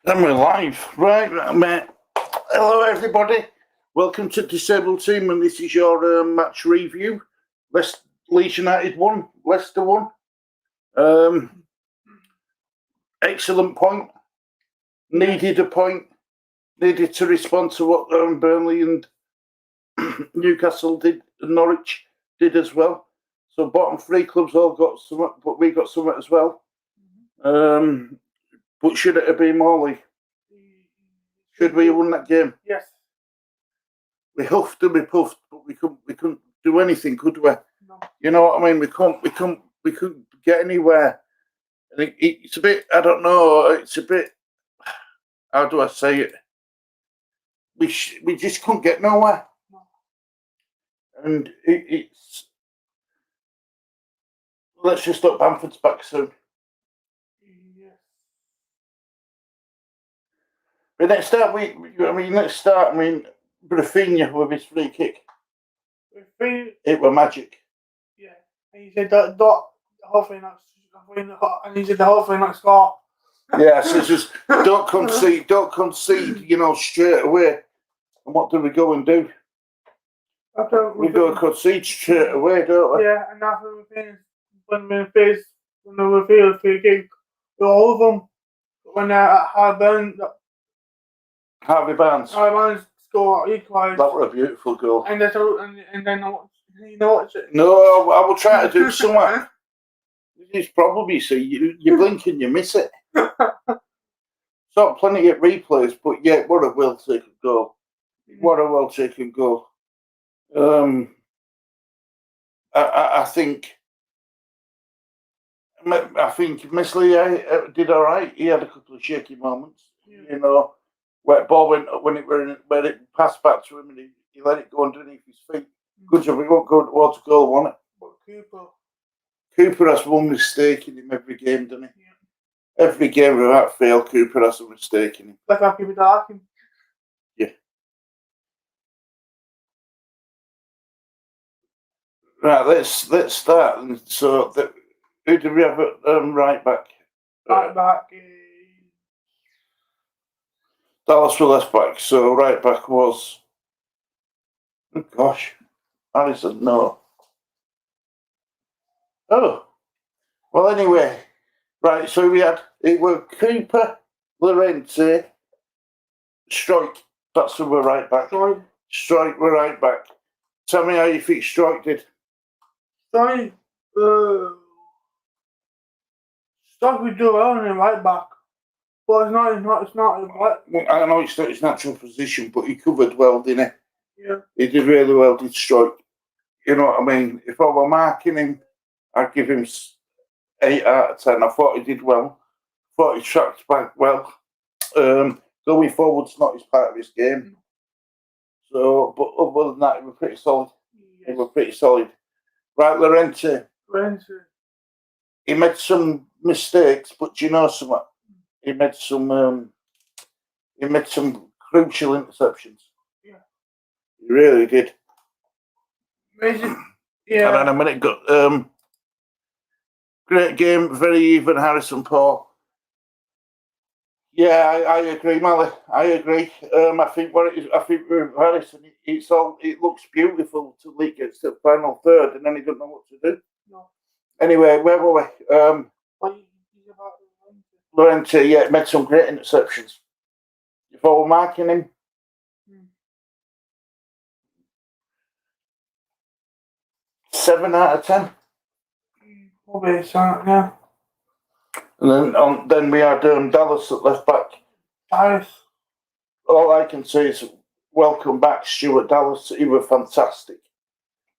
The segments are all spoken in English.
And we're live. Right, mate. Hello, everybody. Welcome to Disabled Team, and this is your match review. Leeds United won, Leicester won. Excellent point. Needed a point. Needed to respond to what Burnley and Newcastle did, and Norwich did as well. So bottom three clubs all got something, but we got something as well. But should it have been Morley? Should we have won that game? Yes. We huffed and we puffed, but we couldn't do anything, could we? No. You know what I mean? We couldn't get anywhere. And it's a bit, I don't know, it's a bit, how do I say it? We just couldn't get nowhere. No. And it's, let's just hope Bamford's back soon. Yes. But let's start, Rafinha with his free kick. It were magic. Yeah. And he said that hopefully not, and he said the hopefully not score. Yeah, so just don't concede, straight away. And what do we go and do? We go and concede straight away, don't we? Yeah, and that's when we face when they were field free kick, all of them when Harvey Barnes score equalised. That was a beautiful goal. And then you know what? No, I will try to do something. It's probably you blink and you miss it. So plenty of replays, but yeah, what a well taken goal. What a well taken goal. I think Meslier did all right. He had a couple of shaky moments. Yeah. Where ball when it passed back to him and he let it go underneath his feet. Good job. He won't go towards goal, won't it? But Cooper has one mistake in him every game, doesn't he? Yeah. Every game without fail, Cooper has a mistake in him. Like how people talking. Yeah. Right, let's start. So, who do we have at right back? Right back. Dallas for left back. So right back was, oh gosh, Allison. No. Oh, well. Anyway, right. So it were Cooper, Llorente, Strike. That's who we're right back. Strike, we're right back. Tell me how you think Strike did. Strike we do well in the right back. But it's not right. I know it's not his natural position, but he covered well, didn't he? Yeah. He did really well, did Strike. You know what I mean? If I were marking him, I'd give him 8 out of 10. I thought he did well. I thought he tracked back well. Going forward's not his part of his game. So, but other than that, he was pretty solid. Yes. He was pretty solid. Right, Llorente. He made some mistakes, but do you know something? He made some crucial interceptions. Yeah. He really did. Amazing. Yeah. And then a minute got great game, very even. Harrison Paul. Yeah, I agree, Mally. I agree. I think with Harrison, it looks beautiful till Leeds gets to the final third, and then he doesn't know what to do. No. Anyway, where were we? Llorente, yeah, made some great interceptions. If I were marking him, 7 out of 10. Probably so, yeah. And then we had Dallas at left back. Dallas. All I can say is welcome back, Stuart Dallas. He was fantastic.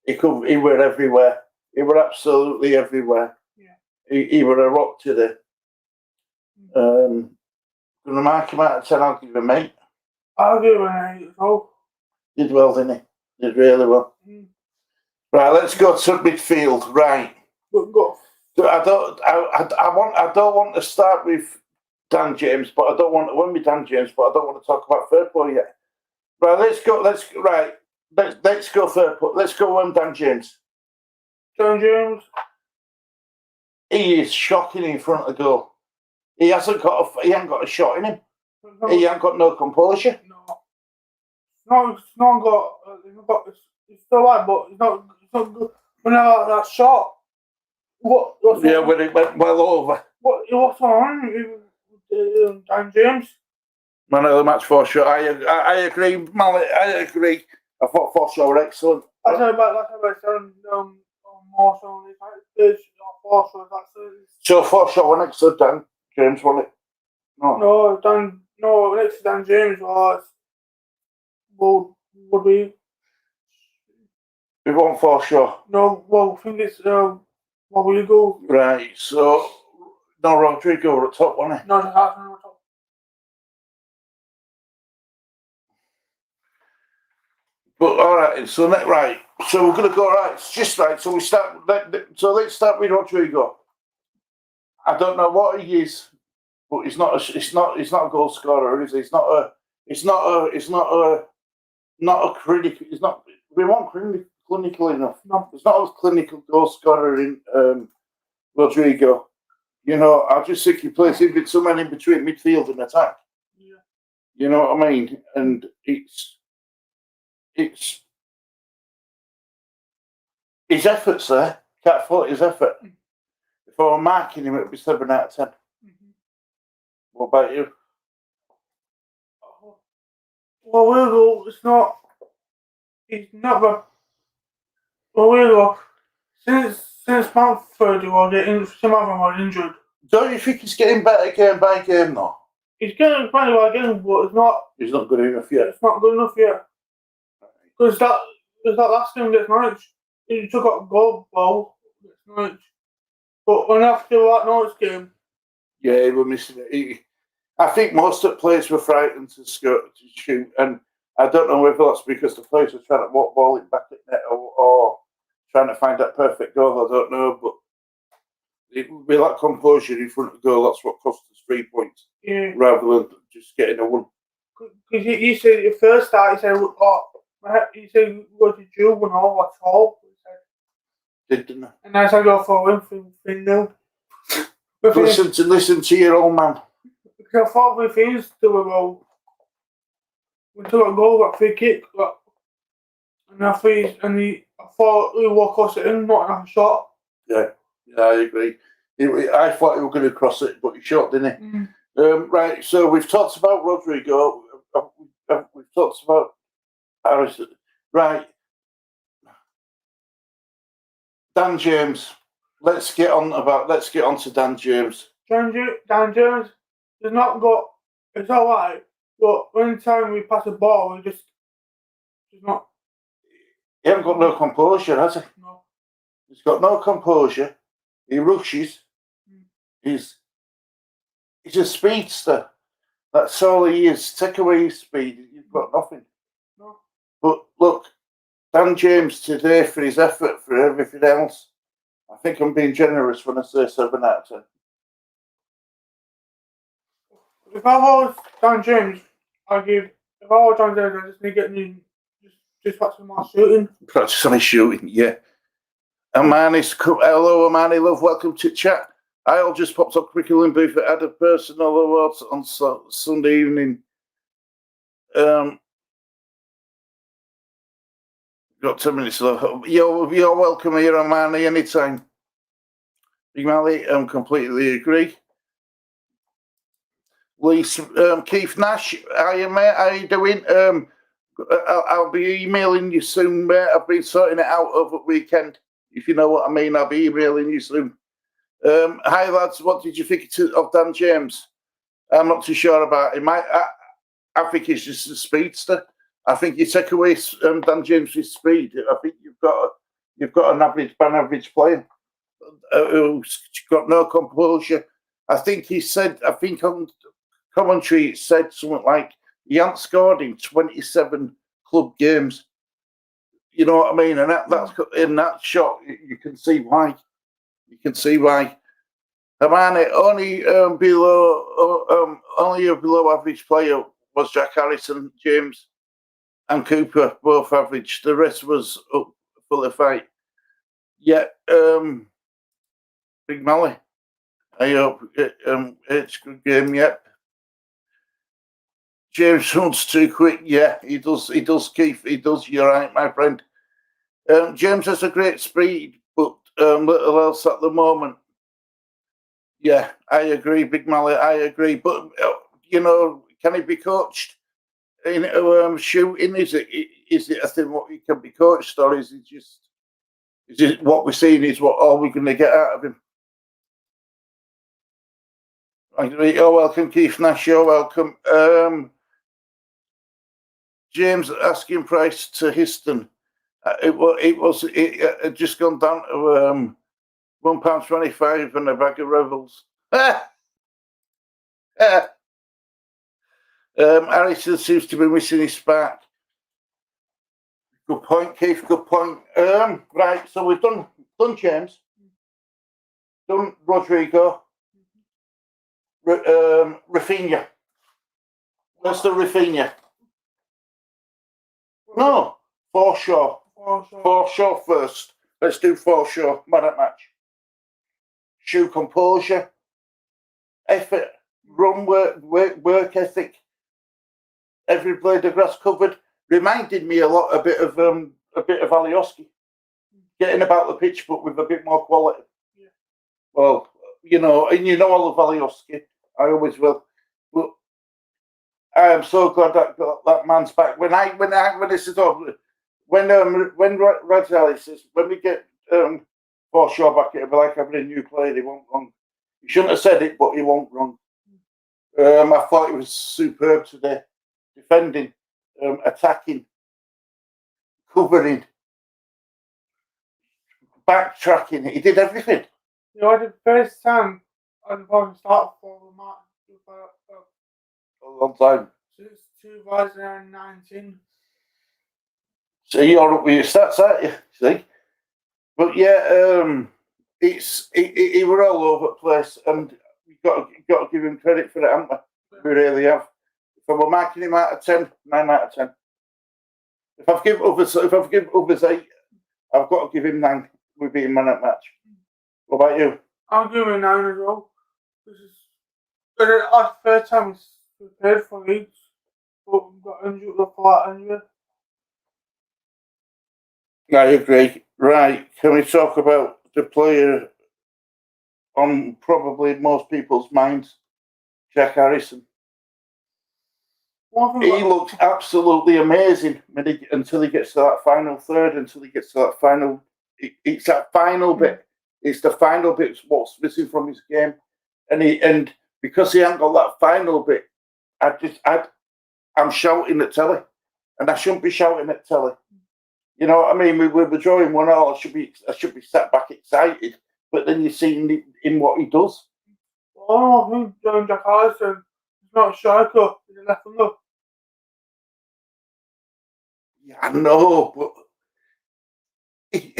He were everywhere. He were absolutely everywhere. Yeah. He were a rock today. Going to mark him out of 10. I'll give him 8. I'll give him an 8 as well. Did well, didn't he? Did really well. Right, let's go to midfield. Right. Go. I don't want to start with Dan James, but I don't want to win with Dan James, but I don't want to talk about third boy yet. Right, let's go third boy. Let's go on Dan James. Dan James. He is shocking in front of goal. He ain't got a shot in him. He ain't got no composure. No, it's not got. It's still right, but it's not. It's not good. When that shot, what's Yeah, when it went well over. what's on? Dan James. Man of the match for sure. I agree, Malik. I agree. I thought Forshaw were excellent. That's about saying Marshall. It's Forshaw. So Forshaw were excellent. Dan James won it. No, next to Dan James was would be. We won Forshaw. No, well, I think it's Rodrigo. Right. So no, Rodrigo were at top, wasn't he? No, it's half an hour. But all right. So right. So we're gonna go right. It's just right. So we start. So let's start with Rodrigo. I don't know what he is, but he's not. He's not a goal scorer, is he? He's not a critical. He's not. We want clinical enough. No. He's not a clinical goal scorer in Rodrigo. You know, I just think he plays someone in between midfield and attack. Yeah. You know what I mean? And it's his efforts there. Can't fault his effort. If I were marking him, it'd be 7 out of 10. Mm-hmm. What about you? Well, Virgo, it's not. He's not the. Well, Virgo, since Mountford some of them were injured. Don't you think he's getting better game by game though? He's getting better by game, but it's not. He's not good enough yet. It's not good enough yet. Because that last game against Norwich, he took out a goal ball against Norwich. But when after that Norwich game, yeah, he was missing it. I think most of the players were frightened to shoot, and I don't know whether that's because the players were trying to walk ball it back at net or trying to find that perfect goal. I don't know, but with that composure in front of the goal, that's what cost us 3 points. Yeah. Rather than just getting a one. Because he said at first start, he said, "What did you win all at all?" Didn't I? And I said, "Go for him, 3-0." Listen to your old man. Because I thought we finished to a goal. We took a goal, got free kick, and I thought we walked across it in, not enough shot. Yeah, I agree. I thought he was going to cross it, but he shot, didn't he? Mm. Right, so we've talked about Rodrigo. We've talked about Harrison. Right. Dan James. Let's get on to Dan James. Dan James has not got. It's all right, but any time we pass a ball, we just not. He hasn't got no composure, has he? No. He's got no composure. He rushes. He's a speedster. That's all he is. Take away his speed, you've got nothing. No. But look, Dan James today, for his effort, for everything else, I think I'm being generous when I say 7 out of 10. If I was Dan James, I just need to get just practice my shooting. Practice on his shooting, yeah. Hello, Amani, love, welcome to chat. I all just popped up quickly in booth. I had a personal award on Sunday evening. Got 10 minutes left. You're welcome here, Amani, anytime. Big Mally, completely agree. Keith Nash, hiya mate, how you doing? I'll be emailing you soon, mate. I've been sorting it out over the weekend. If you know what I mean, I'll be emailing you soon. Hi lads, what did you think of Dan James? I'm not too sure about him. I think he's just a speedster. I think you take away Dan James's speed. I think you've got an average player who's got no composure. I think on commentary it said something like he hasn't scored in 27 club games. You know what I mean? And that's in that shot, you can see why. You can see why. Hermane, only a below average player was Jack Harrison, James, and Cooper, both average. The rest was up for the fight. Yeah, Big Mally. I hope it's a good game. Yep. James runs too quick. Yeah, he does. He does, Keith. He does. You're right, my friend. James has a great speed, but little else at the moment. Yeah, I agree, Big Mallet. I agree. But can he be coached into shooting? Is it a thing what he can be coached, or is it what we're seeing is what all we're going to get out of him? You're welcome, Keith Nash. You're welcome. James asking price to Histon. It had just gone down to £1.25 and a bag of Revels. Harrison seems to be missing his spark. Good point, Keith. Good point. Right, so we've done James, done Rodrigo, Rafinha. Where's the Rafinha? No, Forshaw. Forshaw first. Let's do Forshaw. Man at match. Shoe composure, effort, run work ethic. Every blade of grass covered. Reminded me a bit of Alioski. Getting about the pitch, but with a bit more quality. Yeah. Well, and I love Alioski. I always will. But I am so glad that man's back. When this is over, when Radzali says when we get Forshaw back, it'll be like having a new player. He won't run. He shouldn't have said it, but he won't run. I thought it was superb today, defending, attacking, covering, backtracking. He did everything. The first time I've ever started for the match A long time. since 2019. So you're up with your stats, aren't you? See? But yeah, he were all over the place, and you've got to give him credit for it, haven't we? We really have. If I were marking him out of 10, 9 out of 10. If I've given others 8, I've got to give him 9. We're being man at match. What about you? I'll give him 9 as well. This is the first time he's prepared for Leeds, but got injured with a flat injury. I agree. Right, can we talk about the player on probably most people's minds, Jack Harrison? He looks absolutely amazing until he gets to that final third, until he gets to that final. It's that final bit. It's the final bit what's missing from his game. And because he hasn't got that final bit, I'm shouting at telly. And I shouldn't be shouting at telly. You know what I mean? We were drawing 1-1. I should be sat back excited. But then you see in what he does. Oh, I think Jack Harrison is not a striker, he's a left winger. Yeah, I know, but he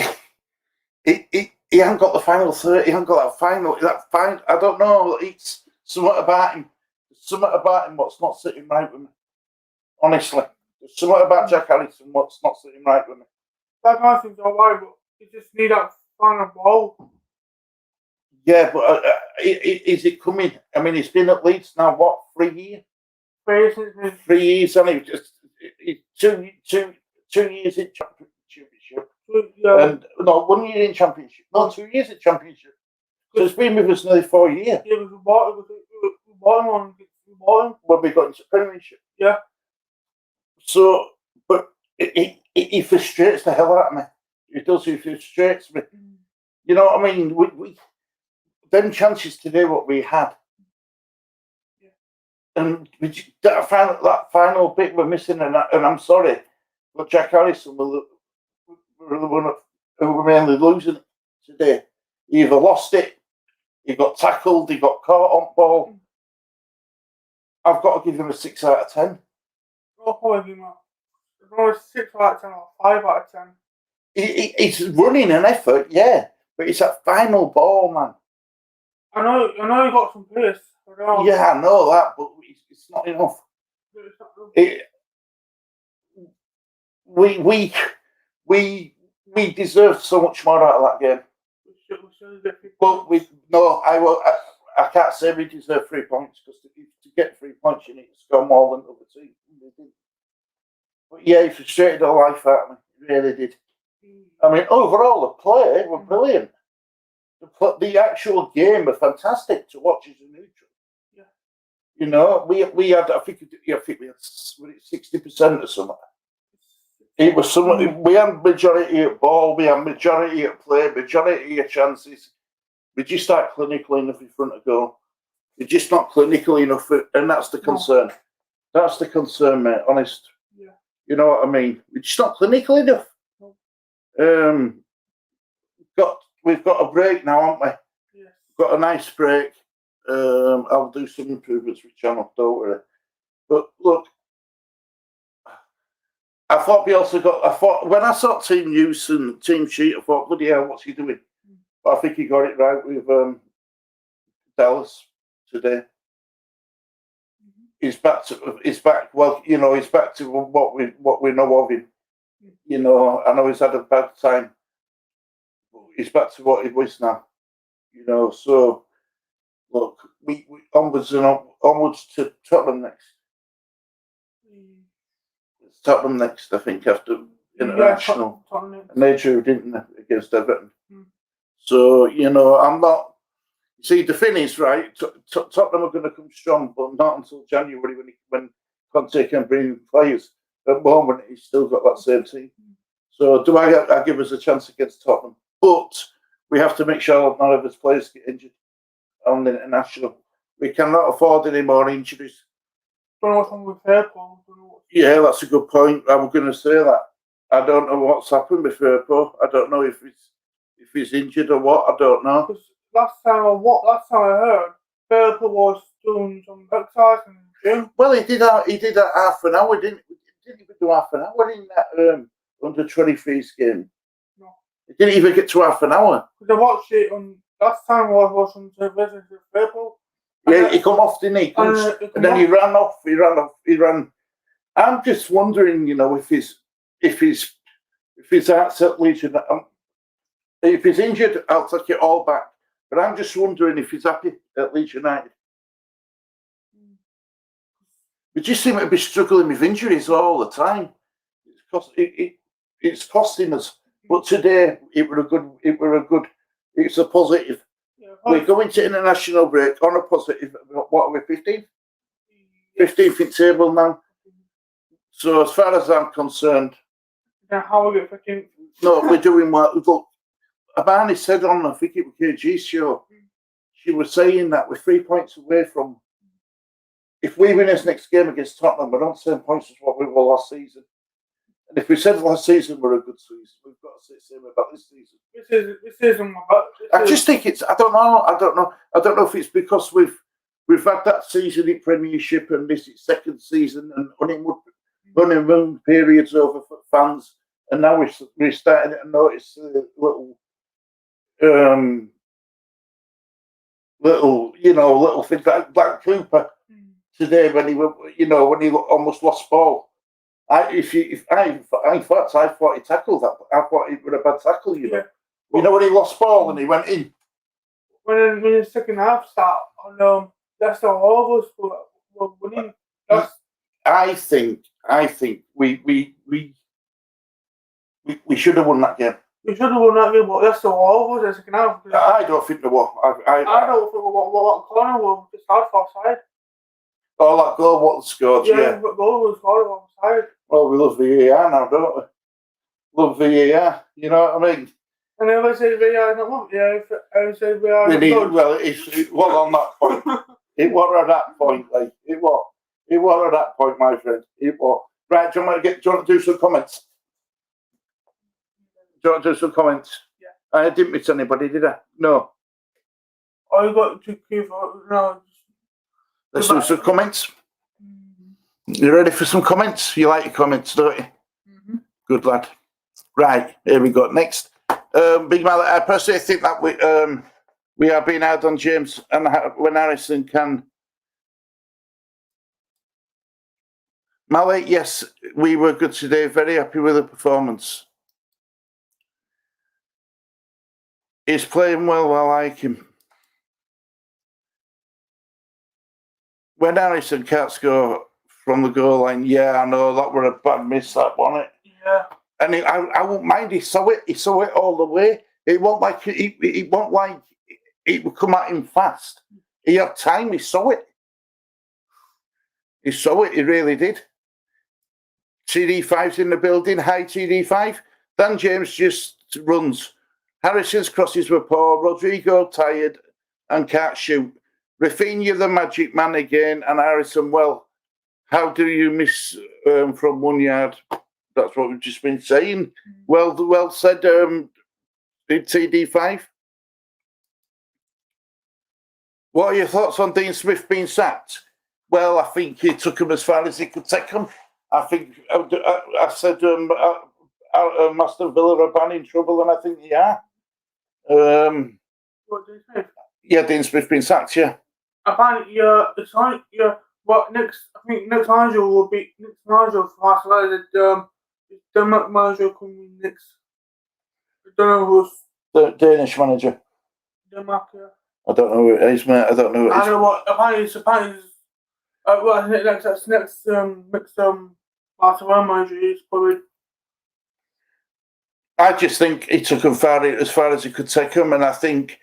hasn't got the final third. He hasn't got that final. I don't know. It's something about him. There's something about him what's not sitting right with me. Honestly, there's something about Jack Harrison what's not sitting right with me. Jack Harrison's alright, but he just need that final ball. Yeah, but is it coming? I mean, he's been at Leeds now, what, 3 years? 3 years, and he's 2 years in championship. Yeah. And no, 1 year in championship. No, 2 years in championship. So it's been with us nearly 4 years. Yeah, we bought him When we got into premiership. Yeah. So, but he frustrates the hell out of me. He does. He frustrates me. You know what I mean? We them chances to do what we had, and that final bit we're missing. And I'm sorry, but Jack Harrison were the one who were mainly losing it today. He either lost it, he got tackled, he got caught on ball. I've got to give him a 6 out of 10. I'll probably give him a 6 out of 10 or 5 out of 10. He's running an effort, yeah, but it's that final ball, man. I know he got some pace. Yeah, I know that, but it's not enough. We deserved so much more out of that game. But I can't say we deserve 3 points because to get 3 points, you need to score more than the other team. But yeah, he frustrated the life out of me. He really did. I mean, overall, the play were brilliant. The actual game was fantastic to watch as a neutral. Yeah. You know, we had I think we had 60% or something. It was something. We had majority of ball, we had majority of play, majority of chances. We just aren't clinical enough in front of goal. We're just not clinical enough, and that's the concern. No. That's the concern, mate. Honest. Yeah. You know what I mean? We're just not clinical enough. No. We've got a break now, haven't we? Yes. We've got a nice break. I'll do some improvements with channel, don't worry. But look, I thought when I saw team use and team sheet, I thought, bloody hell, what's he doing? But I think he got it right with Dallas today. He's back. Well, you know, he's back to what we know of him. You know, I know he's had a bad time. He's back to what he was now. You know, so look, we onwards to Tottenham next. It's Tottenham next, I think, after international. And they drew, didn't they, against Everton. So, you know, I'm not. See, the thing is, right, Tottenham are going to come strong, but not until January when Conte can bring players. At the moment, he's still got that same team. So, do I give us a chance against Tottenham? But we have to make sure none of his players get injured on the international. We cannot afford any more injuries. Don't know what's wrong with Firpo. Yeah, that's a good point. I was going to say that. I don't know what's happened with Firpo. I don't know if he's injured or what. I don't know. Last time I heard, Firpo was doing some exercise in the gym. Well, he did that half an hour, didn't he? He didn't even do half an hour in that under 23s game. No. He didn't even get to half an hour. I watched it on last time I was on television with Firpo. Yeah, he come off, didn't he? And then he ran off. He ran. I'm just wondering, you know, if his heart's at Leeds United. If he's injured, I'll take it all back. But I'm just wondering if he's happy at Leeds United. We just seem to be struggling with injuries all the time. It's costing us. But today it were a good. It's a positive. Yeah, we're going to international break on a positive. What are we, 15th? 15th in table now. So as far as I'm concerned, how are we 15th? No, we're doing well. Look, Abani said on, I think it was KG's show, she was saying that we're 3 points away from, if we win this next game against Tottenham, we're on the same points as what we were last season. And if we said last season we're a good season, we've got to say the same about this season. This season, I just think it's, I don't know if it's because we've had that season in Premiership and this is second season and honeymoon periods over for fans, and now we're starting to notice little things like Black Cooper today when he almost lost ball. I thought he tackled that. I thought it was a bad tackle. You know when he lost ball and he went in. When the second half started, Leicester all of us were winning. I think we should have won that game. We should have won that game, but Leicester all of us in the second half. I don't think they were. I don't think what corner was just hard for offside. Oh, that goal, what scored, yeah. That goal was scored offside. Well, we love VAR now, don't we? Love VAR, you know what I mean? And if I say VAR, not love, I say VAR. Well, it was on that point. It was at that point, like, it was at that point, my friend. It was. Right, do you want to do some comments? Do you want to do some comments? Yeah. I didn't miss anybody, did I? No. Oh, you got to keep no. Let's do some comments. You ready for some comments? You like your comments, don't you? Good lad. Right, here we go. Next. Big Mallet, I personally think that we are being hard on James, and when Harrison can. Mallet, yes, we were good today. Very happy with the performance. He's playing well. I like him. when Harrison can't score from the goal line, yeah, I know that were a bad miss, that wasn't it? Yeah. And I won't mind. He saw it. He saw it all the way. It won't like it won't like it would come at him fast. He had time. He saw it. He saw it. He really did. TD5's in the building. Hi, TD5. Dan James just runs. Harrison's crosses were poor. Rodrigo tired and can't shoot. Rafinha the magic man again, and Harrison. Well, how do you miss from 1 yard? That's what we've just been saying. Well said, TD5. What are your thoughts on Dean Smith being sacked? Well, I think he took him as far as he could take him. I think I said Aston Villa are bad in trouble, and I think they are. What do you think? Yeah, Dean Smith being sacked. Yeah. Apparently, it's like what next? I think next manager will be next manager for Arsenal. The Denmark manager coming next. I don't know who's The Danish manager. Denmark. Yeah. I don't know who it is, mate. I don't know. I don't know what. Apparently, well, next Barcelona manager is probably. I just think he took him as far as he could take him, and I think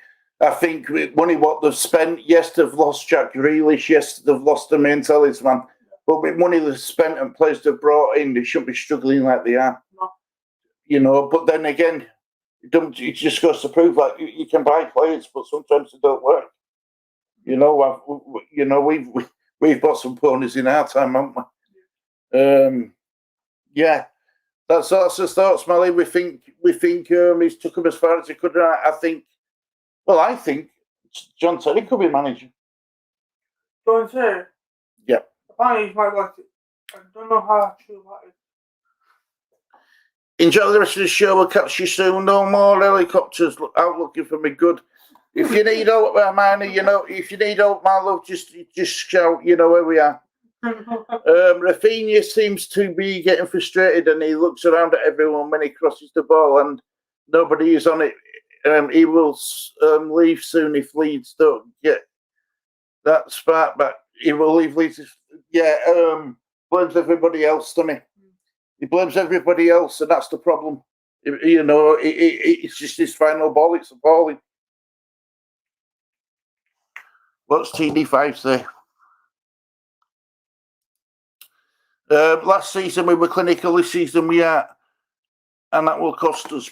money what they've spent. Yes, they've lost Jack Grealish. Yes, they've lost the main talisman. But with money they've spent and players they've brought in, they shouldn't be struggling like they are. No. You know. But then again, it just goes to prove like you can buy players, but sometimes they don't work. You know, we've bought some ponies in our time, haven't we? Yeah. That's his thoughts, Melly. We think he's took him as far as he could. I think John Terry could be manager. John Terry. Yeah. Apparently, he might like it. I don't know how true that is. Enjoy the rest of the show. We'll catch you soon. No more helicopters out looking for me. Good. If you need help, Hermione, if you need help, my love, just shout. You know where we are. Rafinha seems to be getting frustrated, and he looks around at everyone when he crosses the ball, and nobody is on it. He will leave soon if Leeds don't get that spark back. He will leave Leeds. Blames everybody else, doesn't he? He blames everybody else, and that's the problem. It's just his final ball. It's appalling. What's TD5 say? Last season we were clinical. This season we are, and that will cost us.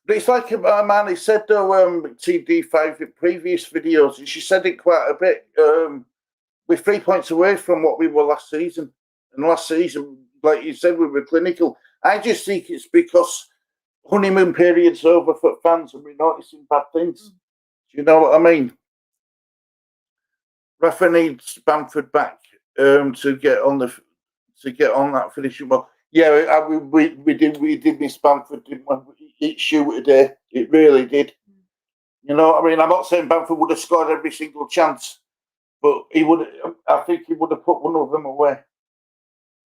But it's like Manny said though, TD5 in previous videos, and she said it quite a bit. We're 3 points away from what we were last season. And last season, like you said, we were clinical. I just think it's because honeymoon period's over for fans and we're noticing bad things. Do you know what I mean? Rafa needs Bamford back to get on that finishing ball. Yeah, we did miss Bamford, didn't we? It shooted there. It really did. You know what I mean? I'm not saying Bamford would have scored every single chance, but I think he would have put one of them away.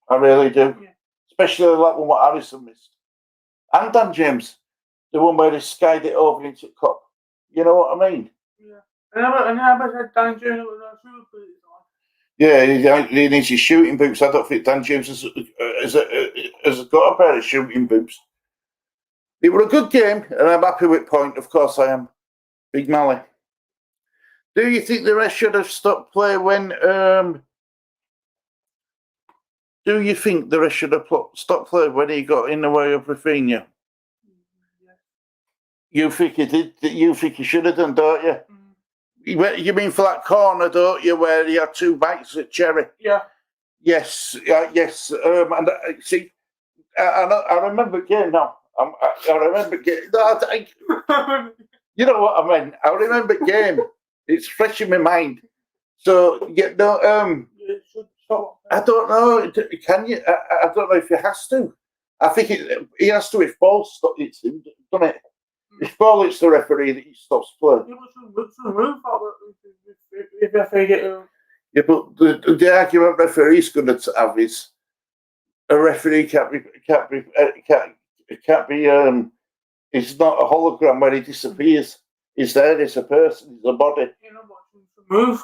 I really do. Yeah. Especially that one what Harrison missed. And Dan James, the one where he skied it over into the cup. You know what I mean? Yeah. And how about that Dan James with no shooting boots on? Yeah, he needs his shooting boots. I don't think Dan James has got a pair of shooting boots. It was a good game, and I'm happy with point. Of course I am. Big Mally. Do you think the rest should have stopped play when... Do you think the rest should have stopped play when he got in the way of Rafinha? Yeah. You think he did? You think he should have done, don't you? You mean for that corner, don't you, where he had 2 bites at Cherry? Yeah. Yes, yes. And see, I remember again now. I remember game. No, you know what I mean? I remember game. It's fresh in my mind. So yeah, no. I don't know. Can you? I don't know if he has to. I think he has to if ball hits him, doesn't it? If ball hits the referee, that he stops playing. If referee get yeah, but the argument referee's going to have is a referee can't be. It's not a hologram where he disappears. He's there. It's a person. It's a body. Move.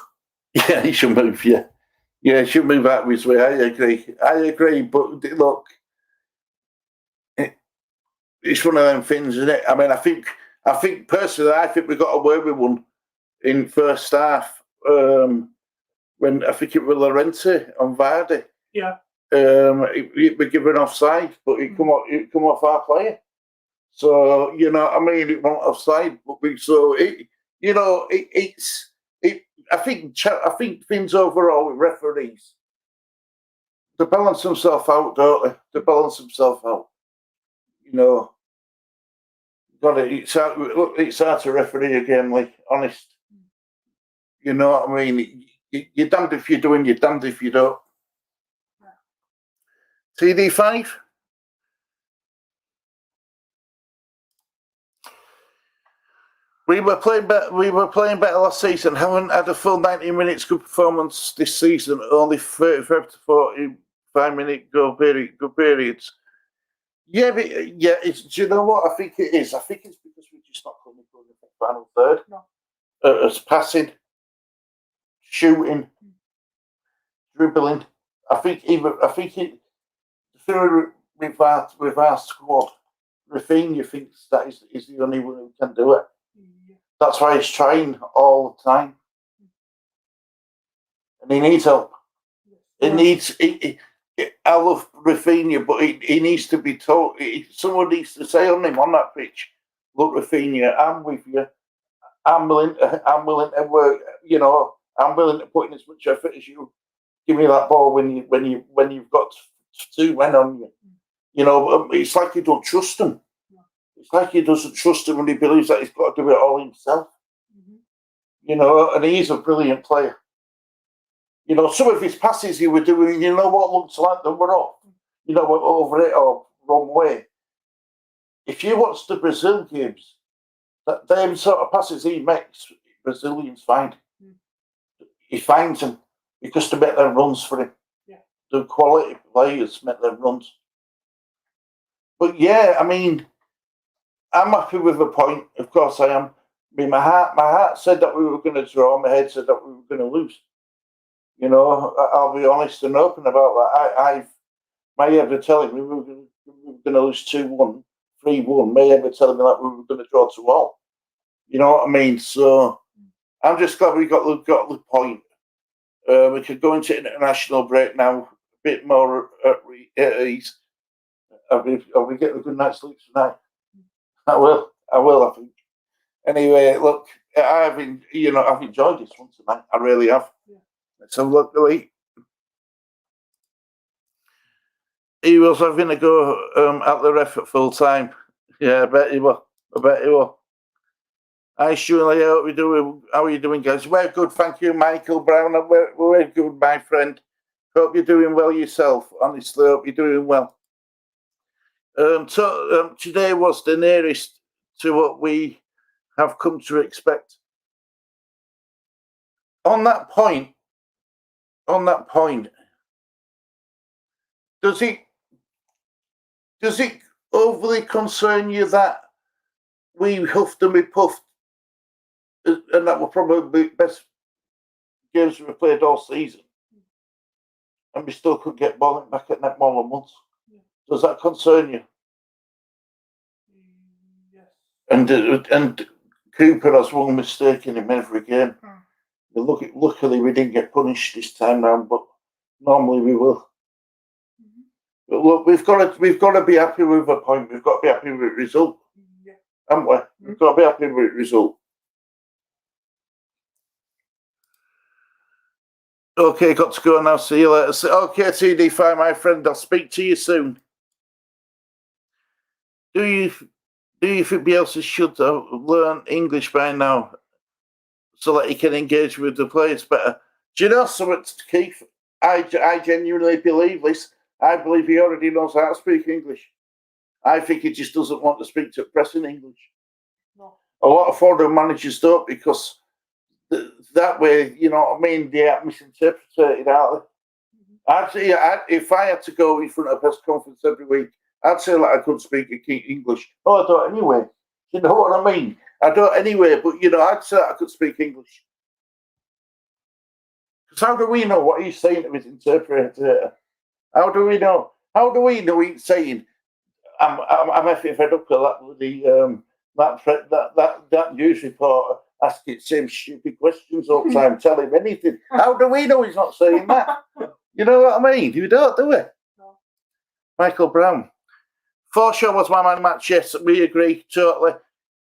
Yeah, he should move. Yeah. Yeah, it should move out his way. I agree. But look, it's one of them things, isn't it? I mean, I think personally, I think we got away with one in first half. When I think it was Llorente on Vardy. Yeah. We're given offside, but it come off our player. So you know, I mean, it wasn't offside, but I think things overall with referees, they balance themselves out, don't they? They balance themselves out. You know, got it. It's hard to referee a game, like honest. You know what I mean? You're damned if you're doing, you're damned if you don't. TD5. We were playing better last season. Haven't had a full 90 minutes good performance this season. Only 35 to 45-minute good periods. Yeah, but do you know what I think it is? I think it's because we're just not coming through the final third. No. It's passing, shooting, dribbling. I think it through with our squad. Rafinha thinks that is the only one who can do it. That's why he's trying all the time. And he needs help. I love Rafinha, but he needs to be told. Someone needs to say on him on that pitch, look, Rafinha, I'm with you. I'm willing to work, you know, I'm willing to put in as much effort as you. Give me that ball when you've got two men on you. You know, it's like you don't trust him. It's like he doesn't trust him and he believes that he's got to do it all himself. You know, and he's a brilliant player. You know, some of his passes he were doing, you know what looks like they were off. You know, over it or wrong way. If you watch the Brazil games, that them sort of passes he makes, Brazilians find. He finds them because they make them runs for him. Yeah. The quality players make them runs. But yeah, I mean, I'm happy with the point. Of course, I am. I mean, my heart said that we were going to draw. My head said that we were going to lose. You know, I'll be honest and open about that. My head was telling me we were going to lose 2-1, 3-1. My head was telling me that we were going to draw 2-2. You know what I mean? So I'm just glad we got the point. We could go into international break now a bit more at ease. I'll be getting a good night's sleep tonight. I will, I think. Anyway, look, I've enjoyed this one tonight. I really have. Yeah. Let's have a look, Billy. He was having a go at the ref at full time. Yeah, I bet he will. Hi, Shirley. How are you doing, guys? We're good, thank you, Michael Brown. We're good, my friend. Hope you're doing well yourself. Honestly, hope you're doing well. Today was the nearest to what we have come to expect. On that point, does it overly concern you that we huffed and we puffed, and that were probably the best games we've played all season, and we still couldn't get ball back at net more than once? Does that concern you? Yes. And Cooper has one mistake in him every game. Luckily, we didn't get punished this time round, but normally we will. But look, we've got to be happy with a point. We've got to be happy with the result, haven't we? We've got to be happy with the result. Okay, got to go now. See you later. Okay, TD5, my friend. I'll speak to you soon. Do you think Bielsa should learn English by now, so that he can engage with the players better? Do you know something, Keith? I genuinely believe this. I believe he already knows how to speak English. I think he just doesn't want to speak to press in English. No. A lot of foreign managers don't, because that way, you know what I mean, they are misinterpreted, aren't they? Actually, if I had to go in front of a press conference every week, I'd say that I couldn't speak English. Oh, I don't anyway. You know what I mean? I don't anyway, but, you know, I'd say that I could speak English. Because how do we know what he's saying to his interpreter? How do we know? How do we know he's saying, I'm effing fed up with that bloody that news reporter asking same stupid questions all the time, tell him anything. How do we know he's not saying that? You know what I mean? You don't, do we? No. Michael Brown. Forshaw was my man match, yes, we agree totally.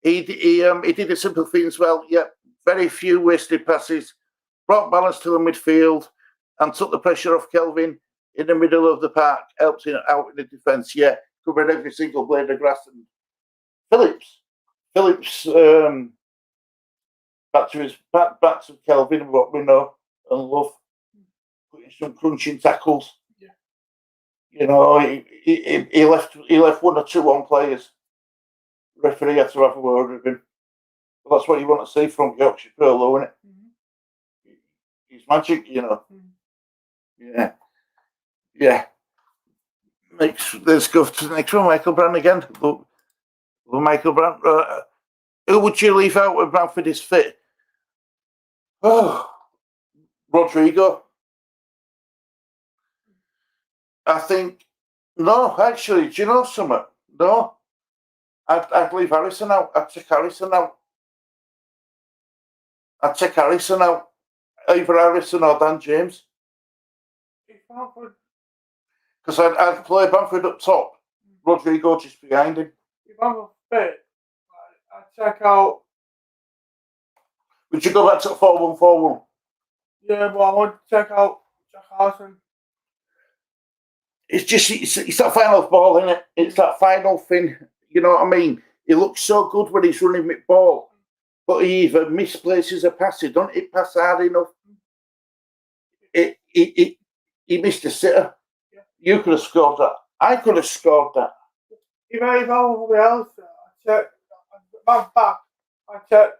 He did the simple things well, yeah, very few wasted passes, brought balance to the midfield, and took the pressure off Kelvin in the middle of the park, helped him out in the defence, yeah, covered every single blade of grass. And Phillips, back to Kelvin, what we know and love, putting some crunching tackles. Yeah. You know, he left one or two on players. The referee had to have a word with him. Well, that's what you want to see from Yorkshire Polo, isn't it? Mm-hmm. He's magic, you know. Mm-hmm. Yeah. Let's go to the next one. Michael Brown again. Look, Michael Brown. Who would you leave out when Bradford is fit? Oh, Rodrigo. I think, no, actually, do you know something? No. I'd leave Harrison out. I'd take Harrison out. Either Harrison or Dan James. Because I'd play Bamford up top. Rodrigo just behind him. If I'm a fit, I'd check out. Would you go back to 4-1-4-1? Yeah, but I want to check out Jack Harrison. It's just, it's that final ball, isn't it? It's that final thing. You know what I mean? He looks so good when he's running with ball. But he either misplaces a pass, he don't hit pass hard enough. He missed a sitter. Yeah. You could have scored that. I could have scored that. If I go else, I check back. I check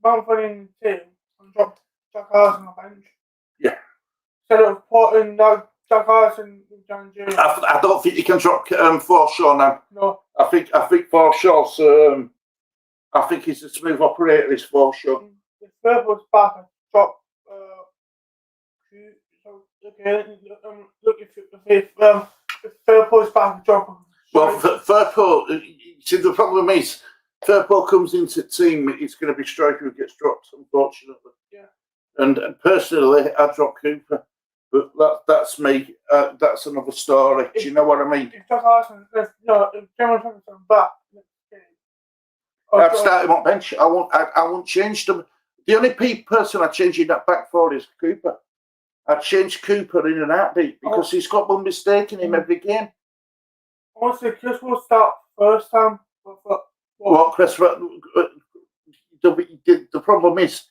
Bamford in the team and drop Jack Harrison on the bench. Yeah. Instead of putting Jack Harrison with John James. I don't think you can drop Forshaw now. No. I think Forshaw's. I think he's a smooth operator. This Forshaw. If Purple's back, I drop. Look, if Purple's back, I drop him. Well, Firpo, see, the problem is, Firpo comes into the team, it's going to be striker who gets dropped, unfortunately. Yeah. And personally, I'd drop Cooper, but that's me. That's another story. Do you know what I mean? If Jack Harrison, if Cameron Ferguson back, I'd start him on bench. I won't change them. The only person I'd change in that back four is Cooper. I'd change Cooper in an heartbeat because he's got one mistake in him every game. Honestly, Chris will start first time. What Chris? The problem is,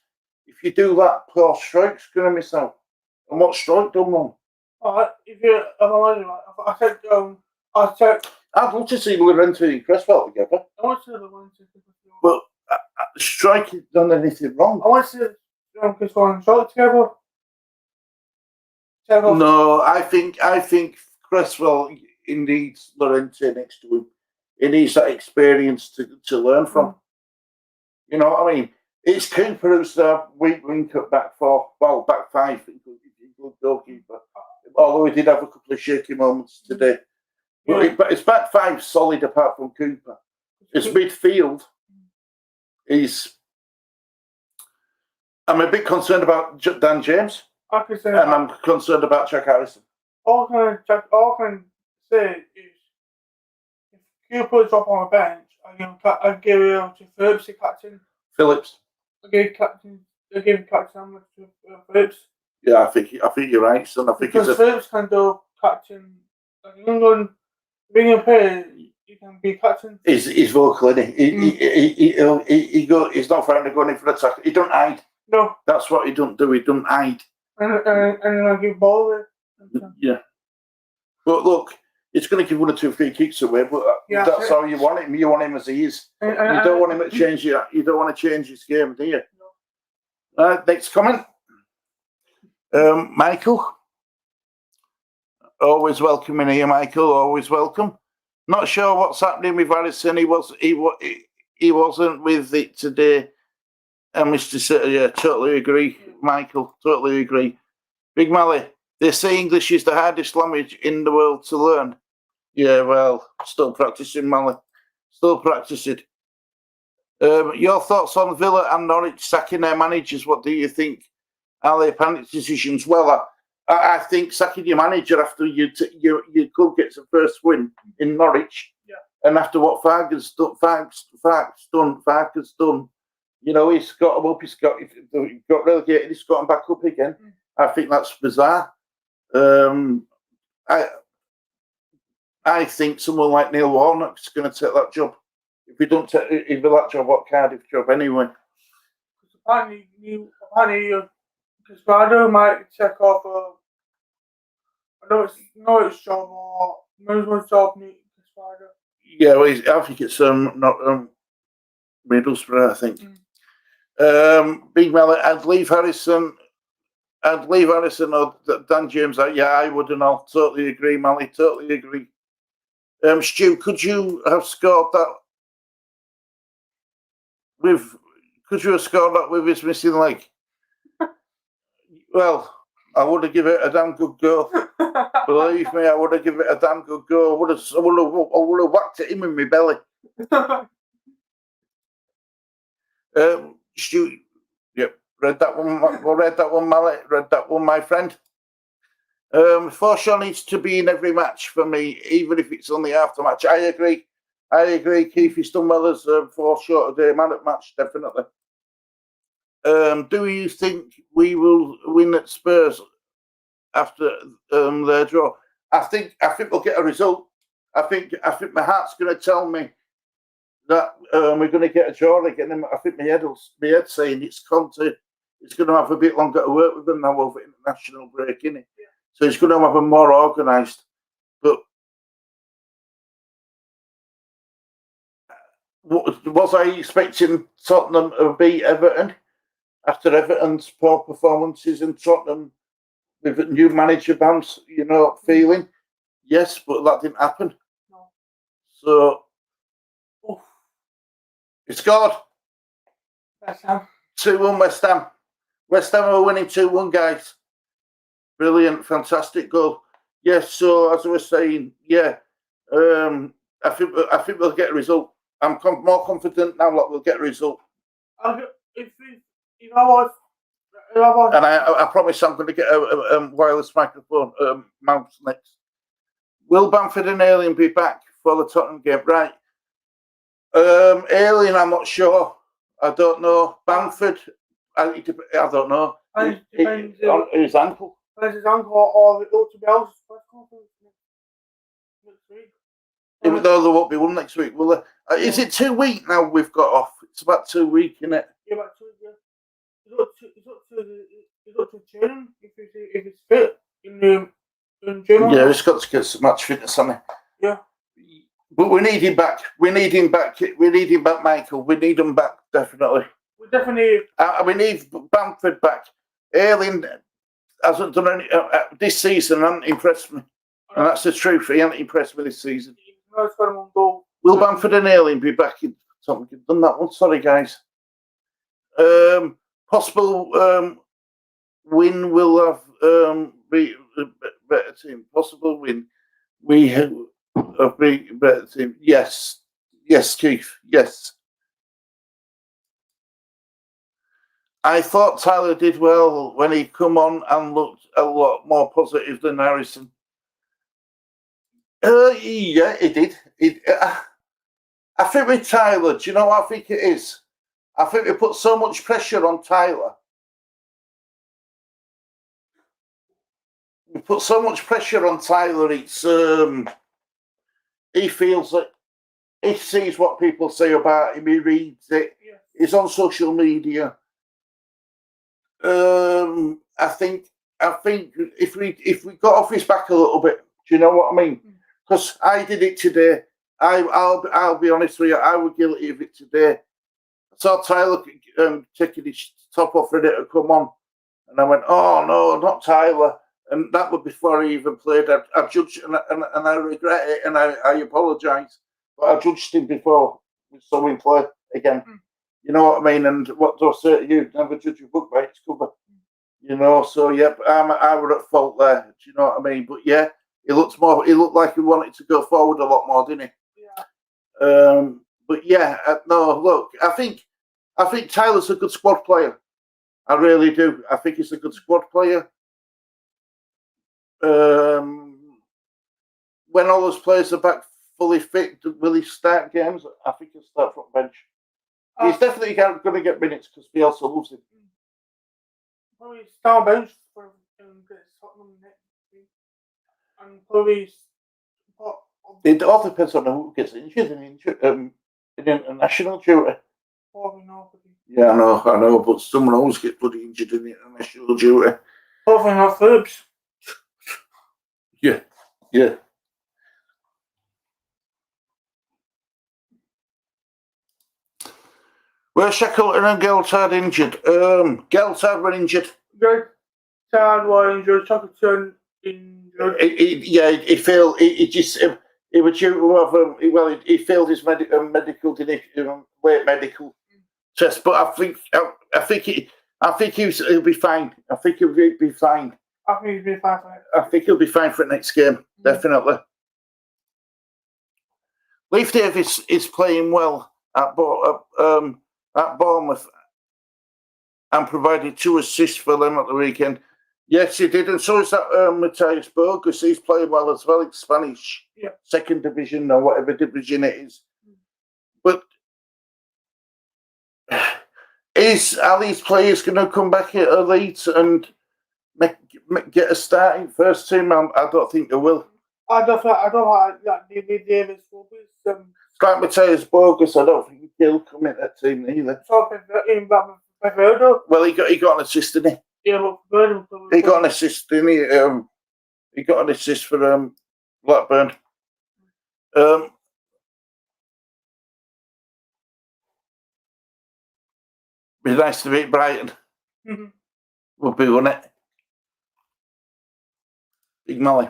if you do that, poor Strike's going to miss out. And what Strike done wrong? Alright, I'd love to see Llorente and Cresswell together. I want to see Llorente. But Strike hasn't done anything wrong. I want to see Cresswell and Strike together. No, I think Cresswell needs Llorente next to him. He needs that experience to learn from. You know what I mean? It's Cooper who's the weak link at back four, well, back five, good goalkeeper. Although he did have a couple of shaky moments today. But it's back five solid apart from Cooper. His midfield I'm a bit concerned about Dan James. And I'm concerned about Jack Harrison. All I can say is if Cooper's up on a bench, I give it to Phillips, the captain. Phillips. I give captain to Phillips. Yeah, I think you're right, son. I think because Phillips can do captain. Like England, being a player, he can be captain. He's vocal, isn't he? He's not frightened of going in for the tackle. He don't hide. No. That's what he don't do. He don't hide. And I give ball away. Yeah. But look, it's going to give 1 or 2 free kicks away. But that's how you want him. You want him as he is. You don't want him to change. You don't want to change his game, do you? No. Next comment. Michael. Always welcome in here, Michael. Always welcome. Not sure what's happening with Harrison. He wasn't with it today. Mr. Yeah, totally agree, Michael. Totally agree. Big Mally, they say English is the hardest language in the world to learn. Yeah, well, still practicing, Mally. Still practicing. Your thoughts on Villa and Norwich sacking their managers? What do you think? Are they panic decisions? Well, I think sacking your manager after your club gets the first win in Norwich, and after what Farke's done, you know, he's got him up. He got relegated. He's got him back up again. I think that's bizarre. I think someone like Neil Warnock's going to take that job. If we don't take that job, what Cardiff job anyway? Apparently, Casado might check off I know it's job or management job. Casado. Yeah, well, I think it's not Middlesbrough. I think. Big Melly, I'd leave Harrison or Dan James out. Yeah, I would, and I'll totally agree, Mally. Totally agree. Stu, could you have scored that with his missing leg? Well, I would have given it a damn good go. Believe me, I would have given it a damn good go. I would have whacked it in with my belly. Stu, yep, read that one, Mally. Read that one, my friend. Forshaw needs to be in every match for me, even if it's only half the match. I agree. Keith, he's done well as Forshaw today, man at match, definitely. Do you think we will win at Spurs after their draw? I think we'll get a result. I think my heart's going to tell me that we're going to get a draw again. I think my head's saying it's Conte. It's going to have a bit longer to work with them now over international break, isn't it? So it's going to have them more organised. But was I expecting Tottenham to beat Everton after Everton's poor performances in Tottenham with a new manager bounce, feeling? Yes, but that didn't happen. No. So he scored. West Ham. 2-1 West Ham. West Ham are winning 2-1, guys. Brilliant, fantastic goal. Yes, so as I was saying, I think we'll get a result. I'm more confident now that we'll get a result. And I promise I'm going to get a wireless microphone mouse next. Will Bamford and Alien be back for the Tottenham game? Right. Alien, I'm not sure. I don't know. Bamford, I don't know. His ankle. His ankle or the ultra bells next week. Even though there won't be one next week, will there? Is it 2 weeks now we've got off? It's about 2 weeks, isn't it? Yeah, about 2 weeks. It's up to training if it's fit in gym. Yeah, it's got to get some match fitness on it. Yeah. But we need him back. We need him back, Michael. We need him back, definitely. We definitely. We need Bamford back. Ayling hasn't done any this season. Hasn't impressed me, and that's the truth. He hasn't impressed me this season. Will Bamford and Ayling be back in something? We've done that one. Sorry, guys. Possible win will have be a better team. Possible win. We have be a better team. Yes, Keith. Yes. I thought Tyler did well when he come on and looked a lot more positive than Harrison. Yeah, he did. I think with Tyler, do you know what I think it is? I think we put so much pressure on Tyler. We put so much pressure on Tyler. It's he feels that he sees what people say about him. He reads it. Yeah. He's on social media. I think if we got off his back a little bit, do you know what I mean? Because I did it today. I'll be honest with you. I was guilty of it today. I saw Tyler taking his top off ready to come on, and I went, "Oh no, not Tyler!" And that was before he even played. I judged, and I regret it, and I apologise. But I judged him before we saw him play again. You know what I mean? And what do I say to you? Never judge a book by its cover. You know, so yep, I were at fault there. Do you know what I mean? But yeah, he looked more. He looked like he wanted to go forward a lot more, didn't he? Yeah. But yeah, no. Look, I think Tyler's a good squad player. I really do. I think he's a good squad player. When all those players are back fully fit, will he start games? I think he'll start front bench. He's definitely going to get minutes because Bielsa loves him. Probably start bench for Tottenham next week, and probably. It all depends on who gets injured in international duty. Yeah, I know, but someone always gets bloody injured in international duty. Hopefully not Phillips. Yeah. Where's Shackleton and Geltard injured? Geltard were injured. Geltard were injured. Shackleton injured. He failed. He was due to have he failed his medical weight medical test, but I think he'll be fine. I think he'll be fine. I think he'll be fine for it. I think he'll be fine for the next game, definitely. Leif Davis is playing well at Bournemouth and provided 2 assists for them at the weekend. Yes, he did, and so is that Matthias Bogus. He's playing well as well in Spanish, second division or whatever division it is. But are these players going to come back at Leeds and get a start in first team? I don't think they will. I don't like David Davis will be some. Like Matthias Bogus, I don't think he'll come in that team either. So well, he got an assist, didn't he? Yeah, but he got an assist, didn't he? He got an assist for Blackburn. Be nice to beat Brighton. Would be, wouldn't it? Big Molly.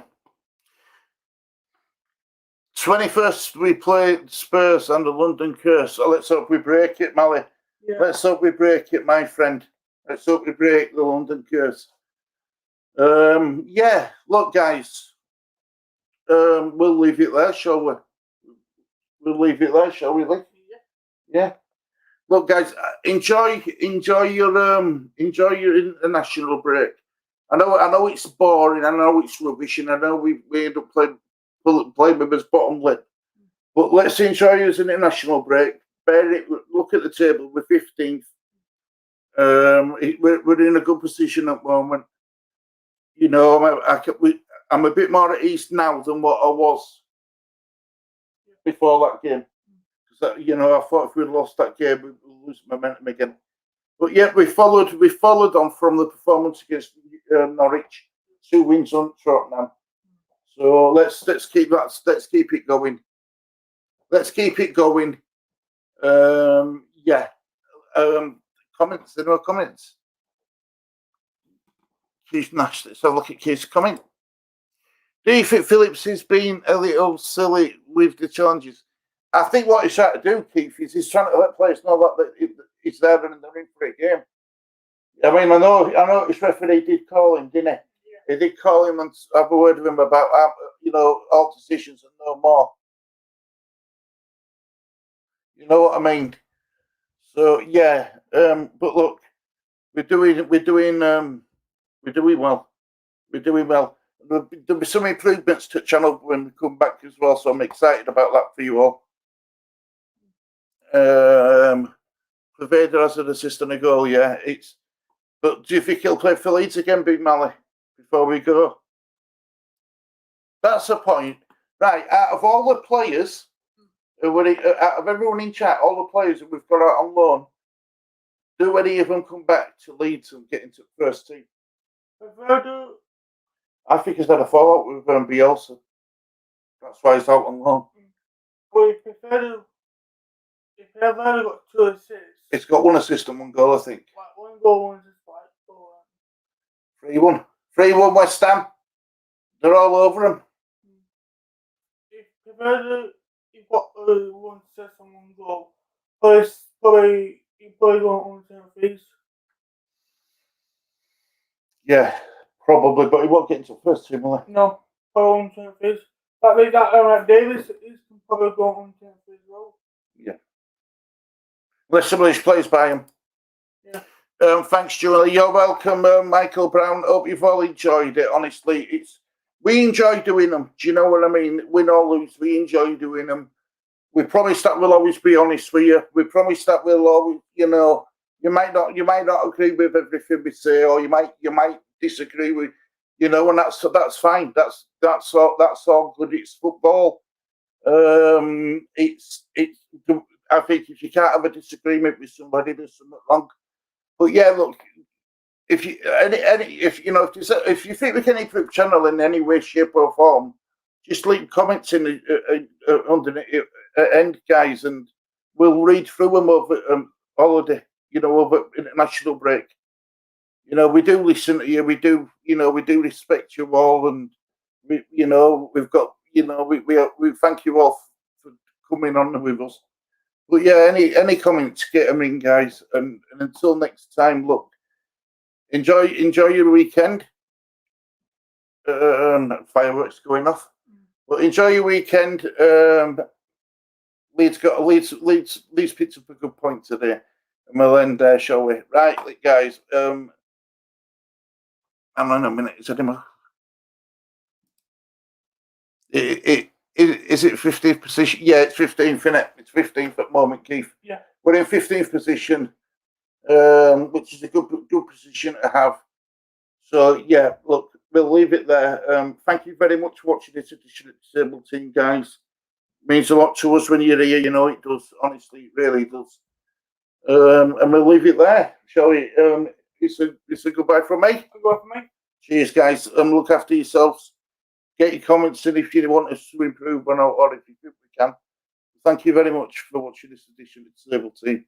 21st, we play Spurs and the London Curse. So let's hope we break it, Molly. Yeah. Let's hope we break it, my friend. Let's hope we break the London Curse. Yeah, look, guys. We'll leave it there, shall we? We'll leave it there, shall we, Lee? Yeah. Look, guys, enjoy your international break. I know it's boring. I know it's rubbish, and I know we end up playing with his bottom lip. But let's enjoy his international break. Look at the table. We're 15th. We're in a good position at the moment. You know, I'm a bit more at ease now than what I was before that game. You know, I thought if we'd lost that game, we'd lose momentum again. But yeah, we followed on from the performance against Norwich. 2 wins on trot now. So let's keep it going. Let's keep it going. Yeah. Comments? There are no comments. Keith Nash. Let's have a look at Keith's comment. Do you think Phillips has been a little silly with the challenges? I think what he's trying to do, Keith, is he's trying to let players know that he's there and they're in for a game. I mean, I know his referee did call him, didn't he? Yeah. He did call him and have a word with him about, all decisions and no more. You know what I mean? So yeah, but look, we're doing well. We're doing well. There'll be some improvements to the channel when we come back as well, so I'm excited about that for you all. Vader has an assist and a goal, yeah. But do you think he'll play for Leeds again, Big Mally, before we go? That's the point. Right, out of all the players, out of everyone in chat, all the players that we've got out on loan, do any of them come back to Leeds and get into the first team? I think he's had a fallout with Bielsa. That's why he's out on loan. Well, if they've only got 2 assists. It's got 1 assist and 1 goal, I think. Like 1 goal, 1 assist, 3-1. 3-1 West Ham. They're all over him. If you've got 1 assist and 1 goal, probably going on 10 fees. Yeah, probably, but he won't get into first team, will he? No, probably on 23s. That like that Davis is probably going on 23s as well. Yeah. Unless somebody plays by him. Yeah. Thanks, Julie. You're welcome, Michael Brown. Hope you've all enjoyed it. Honestly, we enjoy doing them. Do you know what I mean? Win or lose, we enjoy doing them. We promise that we'll always be honest with you. We promise that we'll always, you know, you might not agree with everything we say, or you might disagree with, you know, and that's fine. That's all good. It's football. I think if you can't have a disagreement with somebody, there's something wrong. But yeah, look, if you if you think we can improve channel in any way, shape, or form, just leave comments in the underneath end, guys, and we'll read through them over holiday. You know, over international break. You know, we do listen to you. We do, we do respect you all, and we've got, we thank you all for coming on with us. But yeah, any comments, get them in, guys. And until next time, look, enjoy your weekend. Fireworks going off. But enjoy your weekend. Leeds picked up a good point today, and we'll end there, shall we? Right, guys. Hang on a minute. Is it anymore? Is it 15th position? Yeah, it's 15th, innit? It's 15th at the moment, Keith. Yeah. We're in 15th position, which is a good position to have. So, yeah, look, we'll leave it there. Thank you very much for watching this edition of Disabled Team, guys. It means a lot to us when you're here, you know, it does. Honestly, it really does. And we'll leave it there, shall we? It's a goodbye from me. Goodbye from me. Cheers, guys. Look after yourselves. Get your comments in if you want us to improve or if you think we can. Thank you very much for watching this edition of Disabled Team.